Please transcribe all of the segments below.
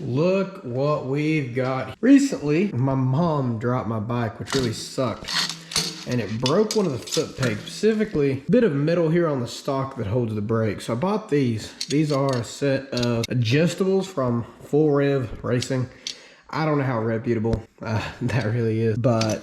Look what we've got. Recently, my mom dropped my bike, which really sucked. And it broke one of the foot pegs, specifically a bit of metal here on the stock that holds the brake. So I bought these. These are a set of adjustables from Full-Rev Racing. I don't know how reputable that really is, but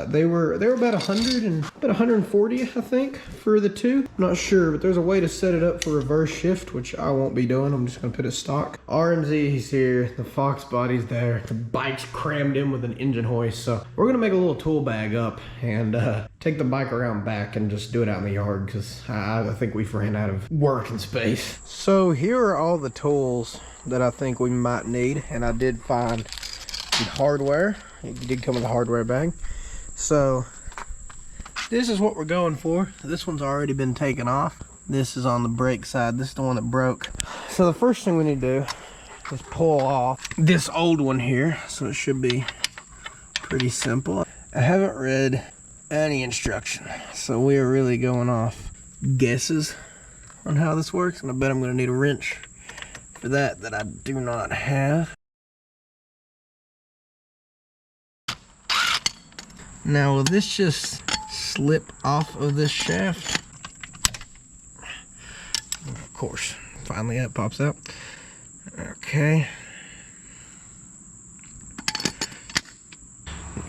they were about 140, I think, for the two. I'm not sure, but there's a way to set it up for reverse shift, which I won't be doing. I'm just gonna put it stock. RMZ's here, the Fox body's there, the bike's crammed in with an engine hoist. So we're gonna make a little tool bag up and take the bike around back and just do it out in the yard, because I think we've ran out of working space. So here are all the tools that I think we might need, and I did find the hardware. It did come with a hardware bag. So this is what we're going for. This one's already been taken off. This is on the brake side. This is the one that broke. So the first thing we need to do is pull off this old one here. So it should be pretty simple. I haven't read any instruction, so we are really going off guesses on how this works, and I bet I'm going to need a wrench for that I do not have. Now, will this just slip off of this shaft? Of course. Finally, it pops out. Okay.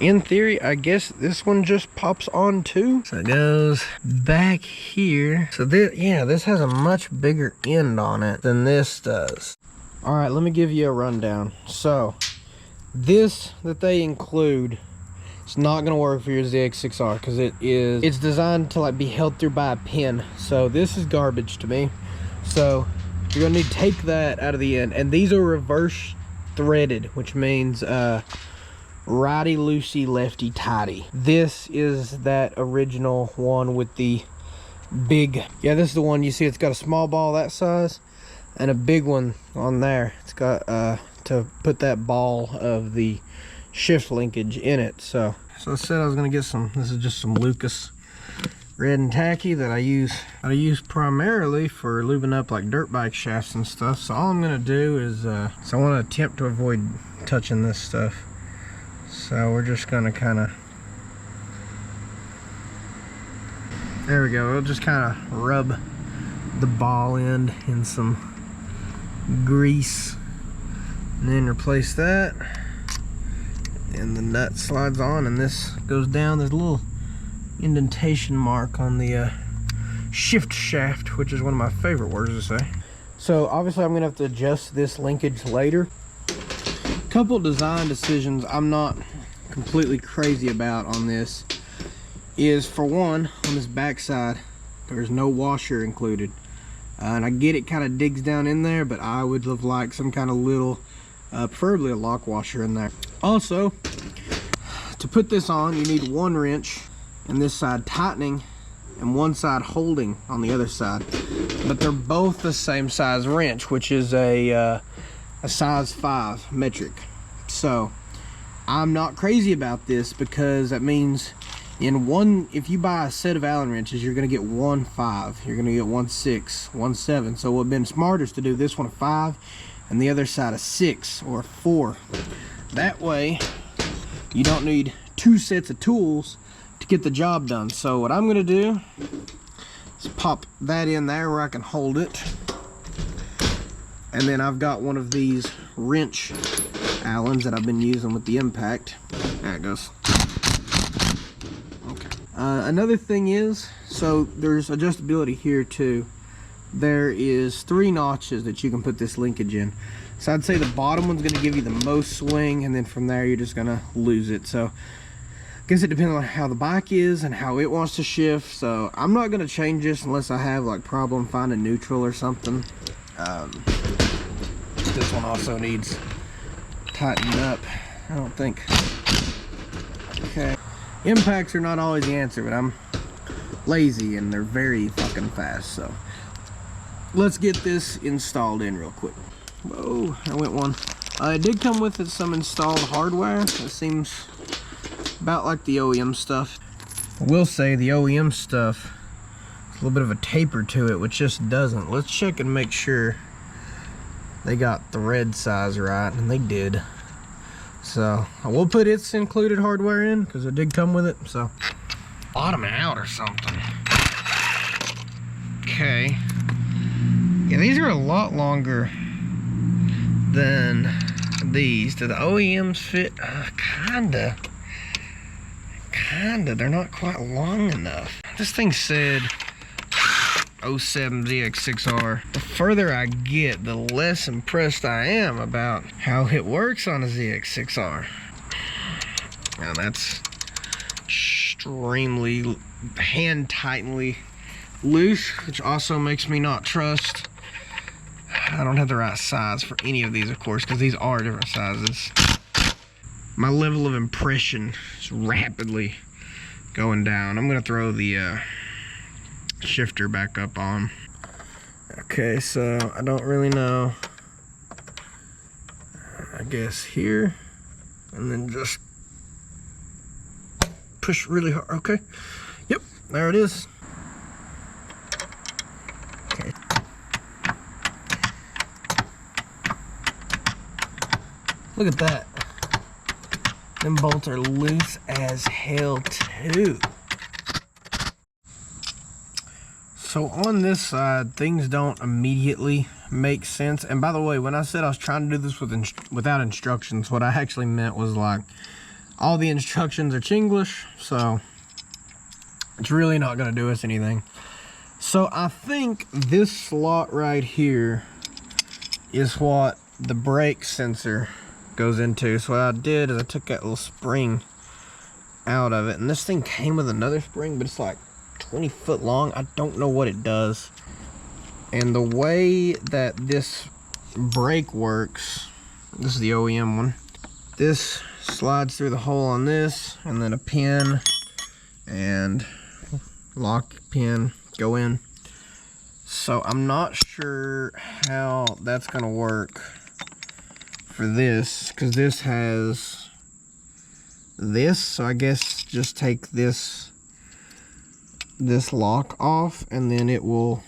In theory, I guess this one just pops on too. So it goes back here. So this, yeah, this has a much bigger end on it than this does. All right, let me give you a rundown. So this that they include, it's not gonna work for your ZX6R because it's designed to like be held through by a pin. So this is garbage to me. So you're gonna need to take that out of the end, and these are reverse threaded, which means righty loosey, lefty tighty. This is that original one with the big, yeah, this is the one you see. It's got a small ball that size and a big one on there. It's got to put that ball of the shift linkage in it. So I said I was gonna get some, this is just some Lucas red and tacky that I use primarily for lubing up like dirt bike shafts and stuff. So all I'm gonna do is so I want to attempt to avoid touching this stuff. So we're just gonna kind of, there we go, we'll just kind of rub the ball end in some grease and then replace that, and the nut slides on and this goes down. There's a little indentation mark on the shift shaft, which is one of my favorite words to say. So obviously I'm gonna have to adjust this linkage later. Couple design decisions I'm not completely crazy about on this is, for one, on this back side there's no washer included, and I get it kind of digs down in there, but I would have liked some kind of little preferably a lock washer in there. Also, to put this on, you need one wrench, and this side tightening and one side holding on the other side, but they're both the same size wrench, which is a size 5 metric. So I'm not crazy about this, because that means if you buy a set of Allen wrenches, you're going to get 1 5, you're going to get 1 6, 1 7. So it would have been smarter to do this one a 5 and the other side a 6 or a 4. That way you don't need 2 sets of tools to get the job done. So what I'm going to do is pop that in there where I can hold it. And then I've got one of these wrench Allens that I've been using with the impact. There it goes. Okay. Another thing is, so there's adjustability here too. There is 3 notches that you can put this linkage in. So I'd say the bottom one's going to give you the most swing, and then from there you're just going to lose it. So I guess it depends on how the bike is and how it wants to shift. So I'm not going to change this unless I have like problem finding neutral or something. This one also needs tightening up, I don't think. Okay, impacts are not always the answer, but I'm lazy and they're very fucking fast. So let's get this installed in real quick. Whoa, I went one. It did come with some installed hardware. It seems about like the OEM stuff. I will say the OEM stuff, a little bit of a taper to it, which just doesn't. Let's check and make sure they got the red size right, and they did. So I will put its included hardware in because it did come with it. So bottom out or something. Okay. Yeah, these are a lot longer than these. Do the OEMs fit? Kinda. They're not quite long enough. This thing said 07 ZX6R. The further I get, the less impressed I am about how it works on a ZX6R. Now that's extremely hand-tightly loose, which also makes me not trust. I don't have the right size for any of these, of course, because these are different sizes. My level of impression is rapidly going down. I'm gonna throw the shifter back up on. Okay, so I don't really know. I guess here, and then just push really hard. Okay, yep, there it is. Okay. Look at that. Them bolts are loose as hell too. So on this side, things don't immediately make sense. And by the way, when I said I was trying to do this without instructions, what I actually meant was like all the instructions are Chinglish, so it's really not going to do us anything. So I think this slot right here is what the brake sensor goes into. So what I did is I took that little spring out of it, and this thing came with another spring, but it's like 20 foot long. I don't know what it does. And the way that this brake works, this is the OEM one, this slides through the hole on this, and then a pin and lock pin go in. So I'm not sure how that's gonna work for this, because this has this, so I guess just take this lock off and then it will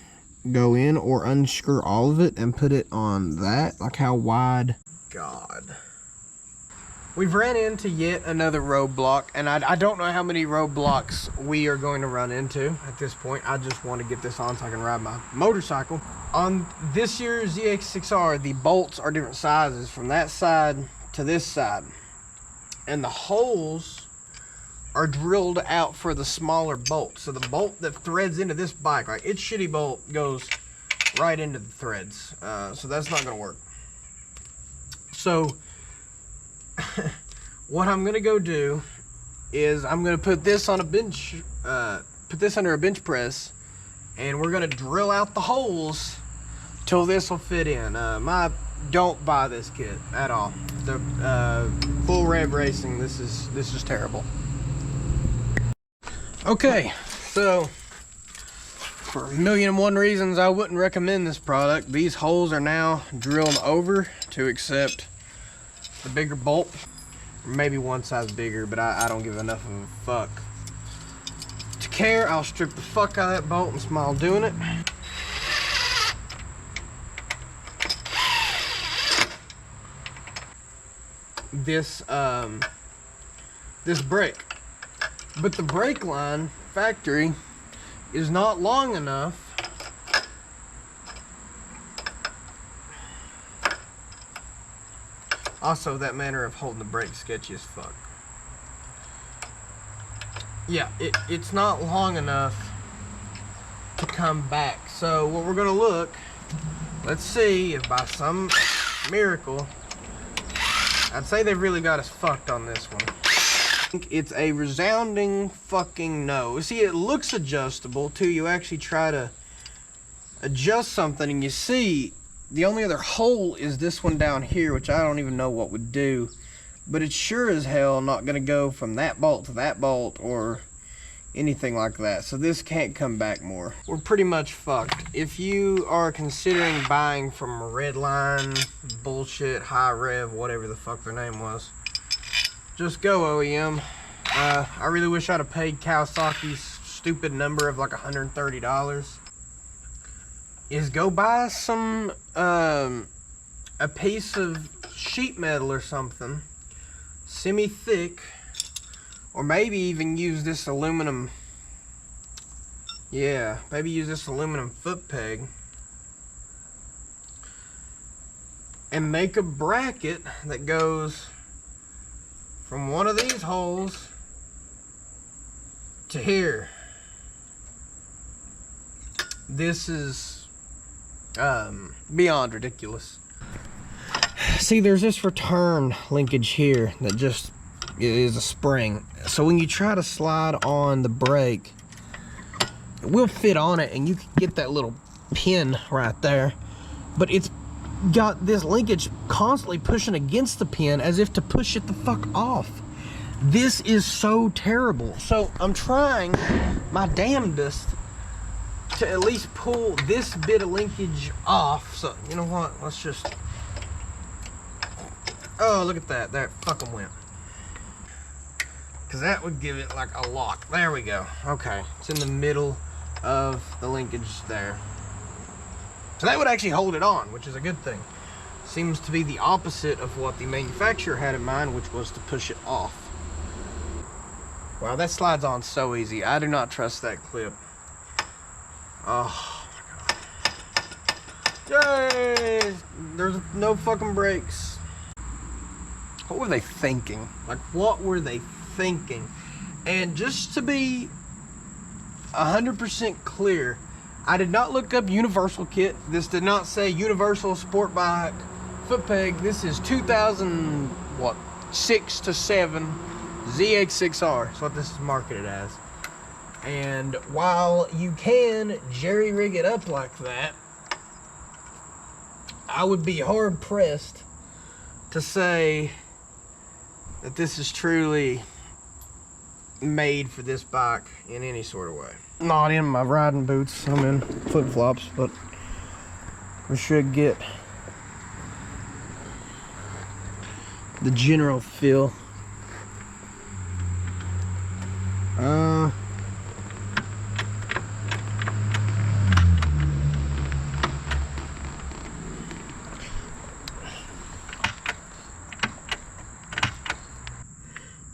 go in, or unscrew all of it and put it on that. Like how wide? God. We've ran into yet another roadblock, and I don't know how many roadblocks we are going to run into at this point. I just want to get this on so I can ride my motorcycle. On this year's ZX6R, the bolts are different sizes from that side to this side. And the holes are drilled out for the smaller bolt. So the bolt that threads into this bike, like its shitty bolt goes right into the threads. So that's not going to work. So what I'm gonna go do is I'm gonna put this on a bench, put this under a bench press, and we're gonna drill out the holes till this will fit in. Don't buy this kit at all. The Full-Rev Racing, this is terrible. Okay, so for 1,000,001 reasons I wouldn't recommend this product. These holes are now drilled over to accept the bigger bolt, maybe one size bigger, but I don't give enough of a fuck to care. I'll strip the fuck out of that bolt and smile doing it. This brake, but the brake line factory is not long enough Also, that manner of holding the brake sketchy as fuck. Yeah, it's not long enough to come back. So what we're gonna look, let's see if by some miracle, I'd say they've really got us fucked on this one. I think it's a resounding fucking no. See, it looks adjustable till you actually try to adjust something and you see the only other hole is this one down here, which I don't even know what would do. But it's sure as hell not going to go from that bolt to that bolt or anything like that. So this can't come back more. We're pretty much fucked. If you are considering buying from Redline, bullshit, High Rev, whatever the fuck their name was, just go OEM. I really wish I'd have paid Kawasaki's stupid number of like $130. Is go buy some a piece of sheet metal or something, semi-thick, or maybe even use this aluminum, yeah, maybe use this aluminum foot peg and make a bracket that goes from one of these holes to here. This is beyond ridiculous. See, there's this return linkage here that just is a spring. So when you try to slide on the brake, it will fit on it and you can get that little pin right there. But it's got this linkage constantly pushing against the pin as if to push it the fuck off. This is so terrible. So I'm trying my damnedest to at least pull this bit of linkage off. So you know what, let's just, oh, look at that, that fucking went. Because that would give it like a lock. There we go. Okay, it's in the middle of the linkage there. So that would actually hold it on, which is a good thing. Seems to be the opposite of what the manufacturer had in mind, which was to push it off. Wow, that slides on so easy. I do not trust that clip. Oh my god. Yay! There's no fucking brakes. What were they thinking? Like, what were they thinking? And just to be 100% clear, I did not look up universal kit. This did not say universal sport bike foot peg. This is 2006 to 7 ZX6R. That's what this is marketed as. And while you can jerry rig it up like that, I would be hard pressed to say that this is truly made for this bike in any sort of way. Not in my riding boots, I'm in flip-flops, but we should get the general feel.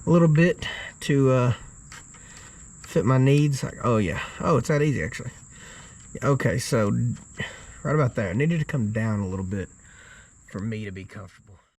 A little bit to fit my needs. Like, oh yeah, oh, it's that easy actually. Okay, so right about there, I needed to come down a little bit for me to be comfortable.